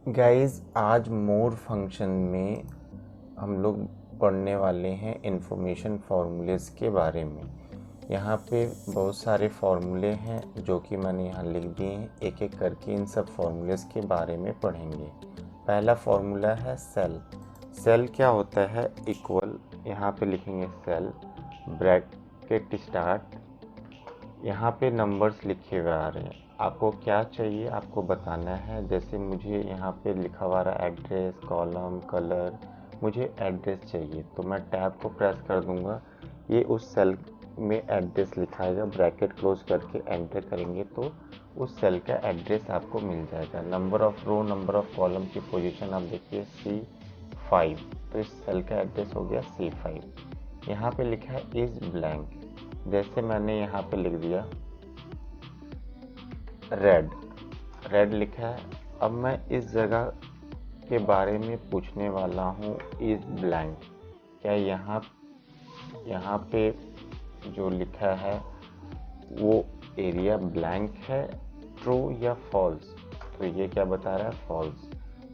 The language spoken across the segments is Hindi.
गाइस, आज मोर फंक्शन में हम लोग पढ़ने वाले हैं इंफॉर्मेशन फार्मूलेस के बारे में। यहाँ पे बहुत सारे फार्मूले हैं जो कि मैंने यहाँ लिख दिए हैं। एक एक करके इन सब फार्मूलेस के बारे में पढ़ेंगे। पहला फार्मूला है सेल। सेल क्या होता है? इक्वल, यहाँ पे लिखेंगे सेल, ब्रैकेट स्टार्ट, यहाँ पे नंबर्स लिखे हुए आ रहे हैं। आपको क्या चाहिए आपको बताना है। जैसे मुझे यहाँ पे लिखा हुआ रहा एड्रेस, कॉलम, कलर, मुझे एड्रेस चाहिए तो मैं टैब को प्रेस कर दूँगा, ये उस सेल में एड्रेस लिखाएगा। ब्रैकेट क्लोज करके एंटर करेंगे तो उस सेल का एड्रेस आपको मिल जाएगा। Number of row, number of column की पोजीशन आप देखिए C5, तो इस सेल का एड्रेस हो गया C5। यहाँ पे लिखा है इज ब्लैंक, जैसे मैंने यहाँ पे लिख दिया रेड लिखा है। अब मैं इस जगह के बारे में पूछने वाला हूँ इज ब्लैंक, क्या यहाँ पे जो लिखा है वो एरिया ब्लैंक है, ट्रू या फॉल्स? तो ये क्या बता रहा है? फॉल्स।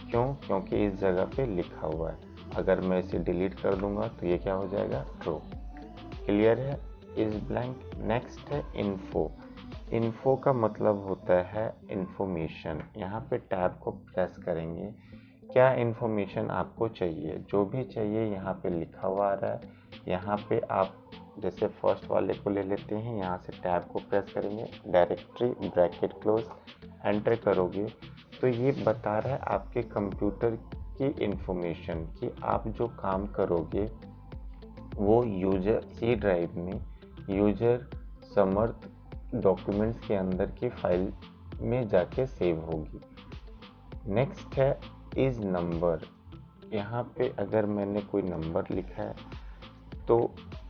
क्यों? क्योंकि इस जगह पे लिखा हुआ है। अगर मैं इसे डिलीट कर दूंगा तो ये क्या हो जाएगा? ट्रू। क्लियर है? Is blank. नेक्स्ट है इन्फो। इन्फो का मतलब होता है इंफॉर्मेशन। यहाँ पे टैब को प्रेस करेंगे, क्या इन्फॉर्मेशन आपको चाहिए, जो भी चाहिए यहाँ पे लिखा हुआ आ रहा है। यहाँ पे आप जैसे फर्स्ट वाले को ले लेते हैं, यहाँ से टैब को प्रेस करेंगे, डायरेक्टरी, ब्रैकेट क्लोज, एंटर करोगे तो ये बता रहा है आपके कंप्यूटर की इन्फॉर्मेशन कि आप जो काम करोगे वो यूजर सी ड्राइव में यूजर समर्थ डॉक्यूमेंट्स के अंदर की फाइल में जाके सेव होगी। नेक्स्ट है इज नंबर। यहाँ पे अगर मैंने कोई नंबर लिखा है तो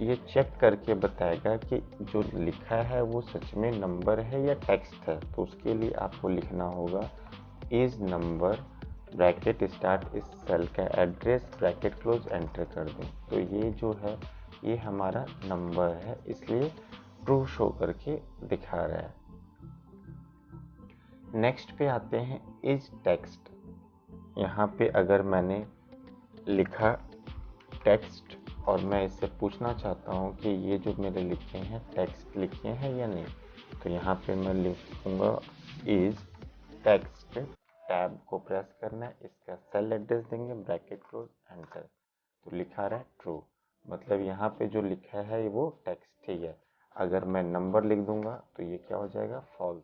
ये चेक करके बताएगा कि जो लिखा है वो सच में नंबर है या टेक्स्ट है। तो उसके लिए आपको लिखना होगा इज नंबर, ब्रैकेट स्टार्ट, इस सेल का एड्रेस, ब्रैकेट क्लोज, एंटर कर दें। तो ये जो है ये हमारा नंबर है, इसलिए ट्रू शो करके दिखा रहा है। नेक्स्ट पे आते हैं इज टेक्स्ट। यहाँ पे अगर मैंने लिखा टेक्स्ट और मैं इससे पूछना चाहता हूँ कि ये जो मेरे लिखे हैं टेक्स्ट लिखे हैं या नहीं, तो यहाँ पे मैं लिखूँगा इज टेक्स्ट, टैब को प्रेस करना है, इसका सेल एड्रेस देंगे, ब्रैकेट क्लोज, एंटर, तो लिखा रहा है ट्रू। मतलब यहाँ पे जो लिखा है वो टेक्स्ट ही है। अगर मैं नंबर लिख दूंगा तो ये क्या हो जाएगा? फॉल्स।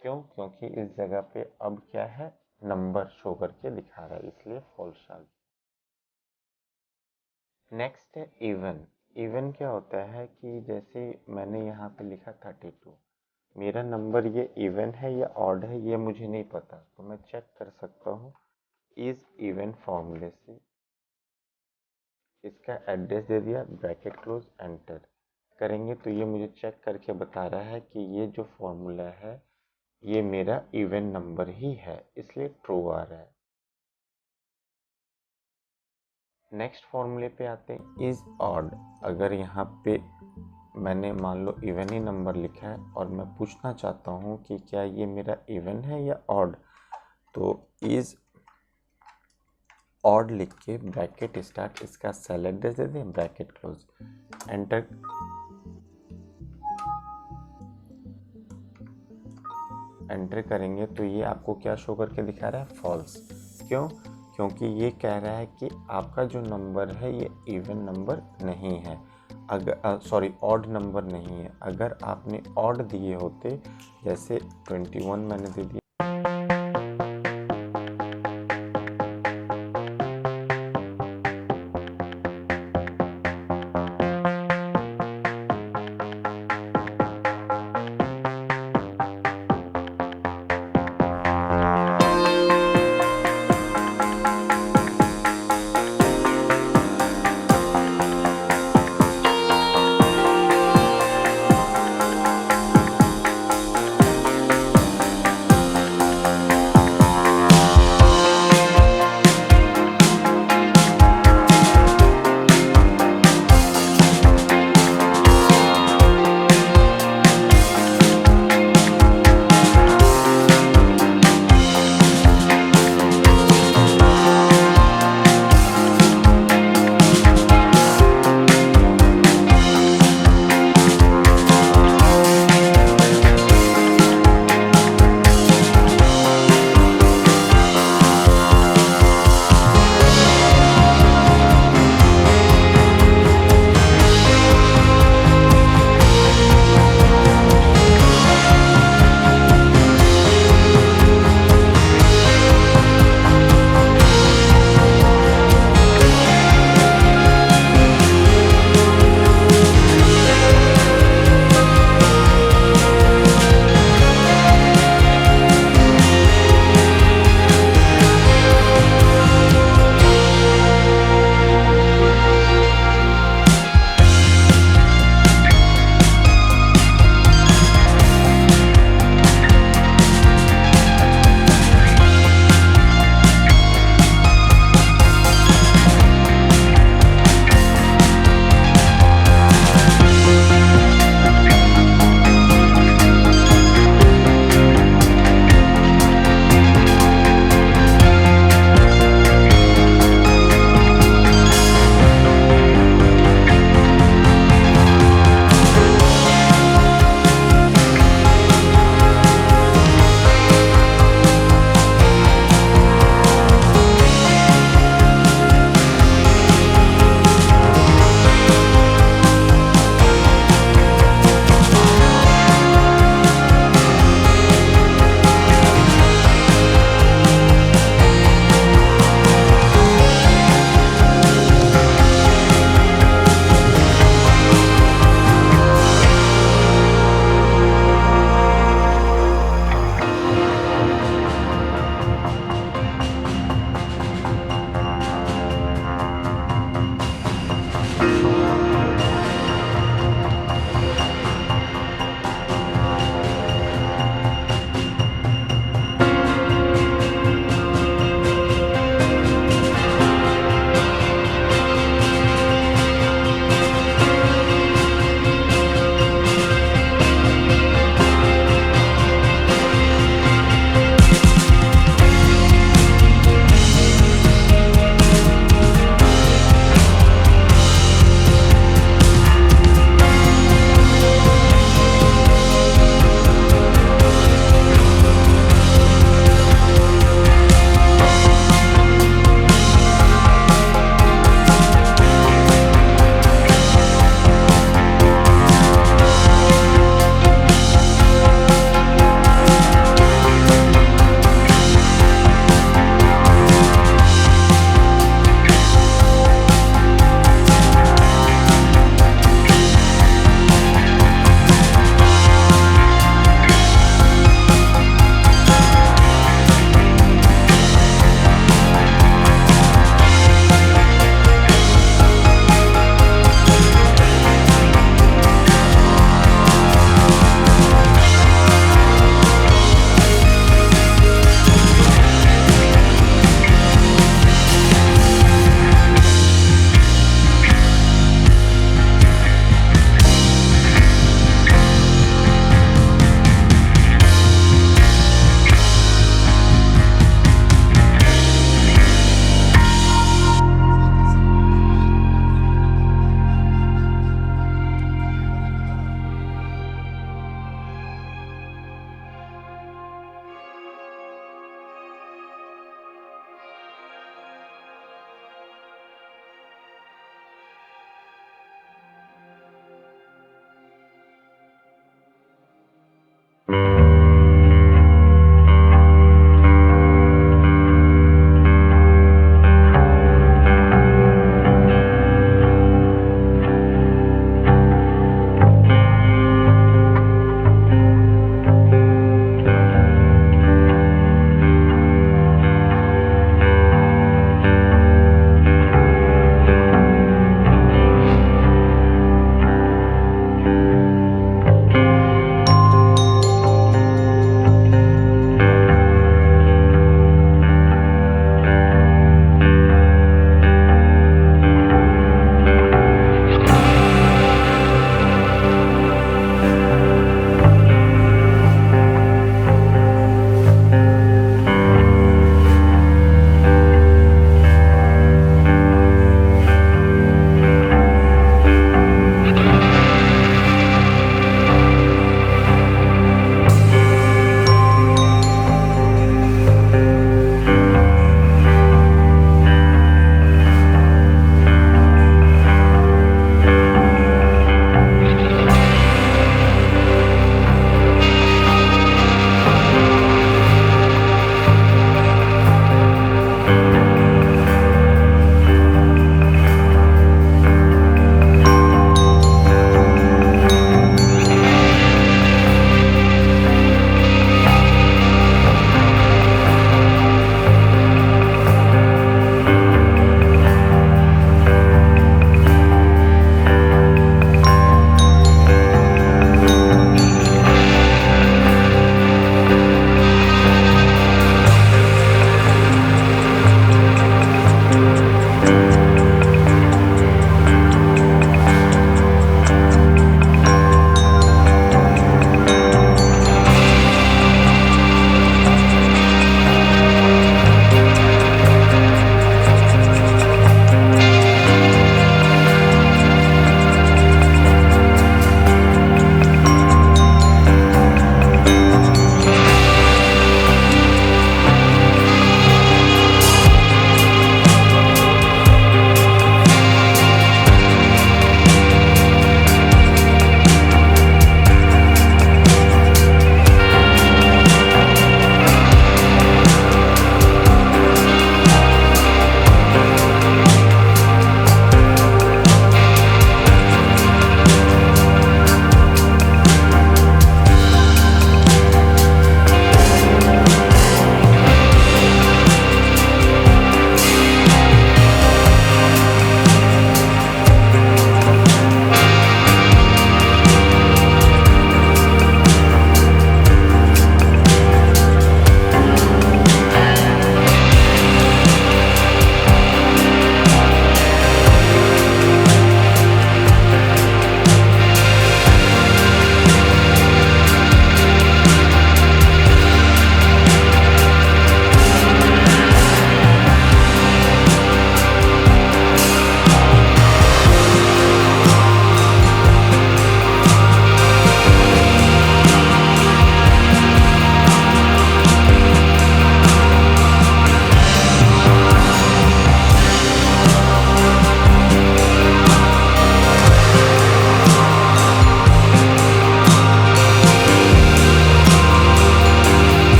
क्यों? क्योंकि इस जगह पे अब क्या है? नंबर शो करके दिखा रहा है, इसलिए फॉल्स आ गया। नेक्स्ट है इवन। इवन क्या होता है कि जैसे मैंने यहाँ पे लिखा 32, मेरा नंबर ये इवन है या ऑड है ये मुझे नहीं पता, तो मैं चेक कर सकता हूँ इज इवन फॉर्मूले से। इसका एड्रेस दे दिया, ब्रैकेट क्लोज, एंटर करेंगे तो ये मुझे चेक करके बता रहा है कि ये जो फॉर्मूला है ये मेरा इवन नंबर ही है, इसलिए ट्रू आ रहा है। नेक्स्ट फॉर्मूले पे आते हैं इज ऑड। अगर यहाँ पे मैंने मान लो इवन ही नंबर लिखा है और मैं पूछना चाहता हूँ कि क्या ये मेरा इवन है या ऑड, तो इज ऑड लिख के ब्रैकेट स्टार्ट, इसका सेल एड्रेस दे दें, ब्रैकेट क्लोज, एंटर करेंगे तो ये आपको क्या शो करके दिखा रहा है? फॉल्स। क्यों? क्योंकि ये कह रहा है कि आपका जो नंबर है ये इवन नंबर नहीं है, अगर ऑड नंबर नहीं है। अगर आपने ऑड दिए होते, जैसे 21 मैंने दे दिया,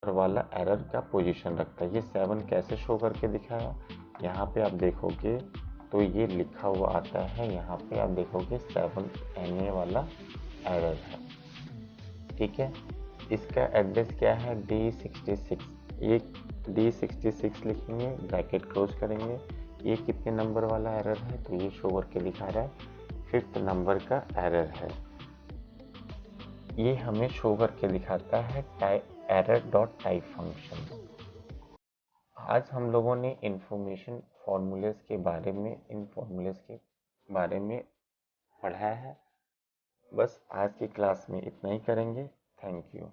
वाला एरर का पोजीशन रखता है। ये 7 कैसे शो करके दिखाया, यहाँ पे आप देखोगे तो ये लिखा हुआ आता है, यहाँ पे आप देखोगे 7 NA वाला एरर है। ठीक है, इसका एड्रेस क्या है, D66। ये D66 लिखेंगे, ब्रैकेट क्लोज करेंगे। ये कितने नंबर वाला एरर है, तो ये शो करके दिखा रहा है 5th नंबर का एरर है। ये हमें शो करके दिखाता है error.type फंक्शन। आज हम लोगों ने इंफॉर्मेशन फॉर्मूलेस के बारे में पढ़ा है। बस आज की क्लास में इतना ही करेंगे। Thank you.